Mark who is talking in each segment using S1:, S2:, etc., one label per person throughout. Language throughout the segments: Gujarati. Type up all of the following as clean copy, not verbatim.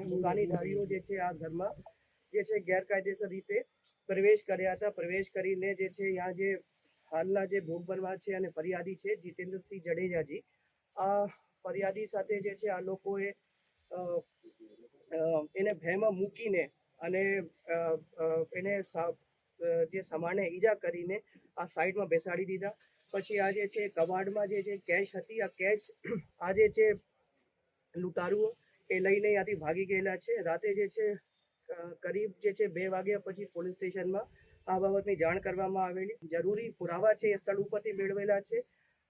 S1: દુકાનીધારીઓ જે છે આ ઘરમાં જે છે ગેરકાયદેસર રીતે પ્રવેશ કર્યા હતા. પ્રવેશ કરીને જે છે અહીંયા જે હાલના જે ભોગ બનવા છે અને ફરિયાદી છે જીતેન્દ્રસિંહ જડેજાજી, આ ફરિયાદી સાથે જે છે આ લોકોએ એને ભયમાં મૂકીને અને એને જે સામાન્ય ઈજા કરીને આ સાઈડમાં બેસાડી દીધા. પછી આ જે છે કબાડમાં જે કેશ હતી, આ કેશ આ જે છે લૂંટારુઓ એ લઈને ત્યાંથી ભાગી ગયેલા છે. રાતે જે છે કરીબ જે છે 2 વાગ્યા પછી પોલીસ સ્ટેશનમાં આ બાબતની જાણ કરવામાં આવેલી. જરૂરી પુરાવા છે એ સ્થળ ઉપરથી મેળવેલા છે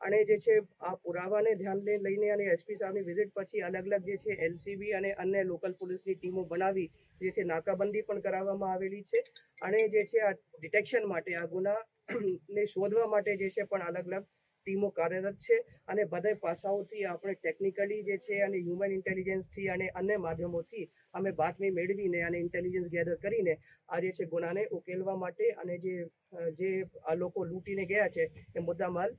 S1: અને જે છે આ પુરાવાને ધ્યાને લઈને અને એસપી સાહેબની વિઝિટ પછી અલગ અલગ જે છે એલસીબી અને અન્ય લોકલ પોલીસની ટીમો બનાવી જે છે નાકાબંધી પણ કરાવવામાં આવેલી છે અને જે છે આ ડિટેક્શન માટે આ ગુનાને શોધવા માટે જે છે પણ અલગ અલગ ટીમો કાર્યરત છે અને બધા પાસાઓથી આપણે ટેકનિકલી જે છે અને હ્યુમન ઇન્ટેલિજન્સથી અને અન્ય માધ્યમોથી અમે બાતમી મેળવીને અને ઇન્ટેલિજન્સ ગેધર કરીને આ જે છે ગુનાને ઉકેલવા માટે અને જે આ લોકો લૂંટીને ગયા છે એ મુદ્દામાલ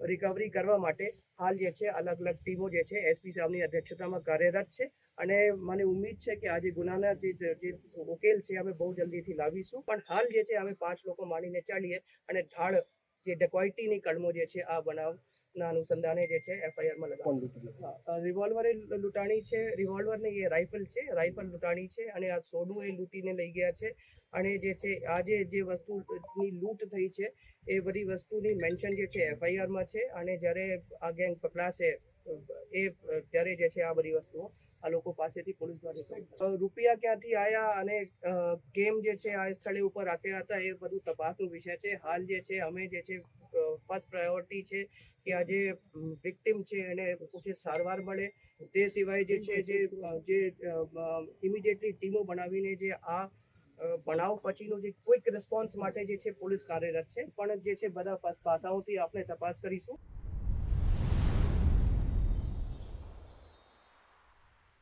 S1: રિકવરી કરવા માટે હાલ જે છે અલગ અલગ ટીમો જે છે એસપી સાહેબની અધ્યક્ષતામાં કાર્યરત છે અને મને ઉમ્મીદ છે કે આ જે ગુનાના જે ઉકેલ છે અમે બહુ જલ્દીથી લાવીશું. પણ હાલ જે છે અમે 5 લોકો માનીને ચાલીએ અને ઢાળ જે ડકોઇટીની કલમો જે છે આ બનાવના અનુસંધાને જે છે એફઆઈઆરમાં લગાવી. રિવોલ્વર એ લૂંટાણી છે, રિવોલ્વર ને એ રાઇફલ છે, રાઇફલ લૂંટાણી છે અને આ સોનું એ લૂંટીને લઈ ગયા છે અને જે છે આજે જે વસ્તુની લૂંટ થઈ છે એ બધી વસ્તુની મેન્શન જે છે એફઆઈઆરમાં છે અને જ્યારે આ ગેંગ પકડાશે ત્યારે જે છે આ બધી વસ્તુઓ આ લોકો પાસેથી પોલીસ દ્વારા રૂપિયા ક્યાંથી આવ્યા અને કેમ જે છે આ સ્થળે ઉપર રાખ્યા હતા એ બધું તપાસનો વિષય છે. હાલ જે છે અમે જે છે ફર્સ્ટ પ્રાયોરિટી છે કે આ જે વિક્ટિમ છે એને ઉચિત સારવાર મળે. તે સિવાય જે છે જે ઇમિડિયેટલી ટીમો બનાવીને જે આ બનાવ પછીનો જે ક્વિક રિસ્પોન્સ માટે જે છે પોલીસ કાર્યરત છે. પણ જે છે બધા પાસાઓથી આપણે તપાસ કરીશું.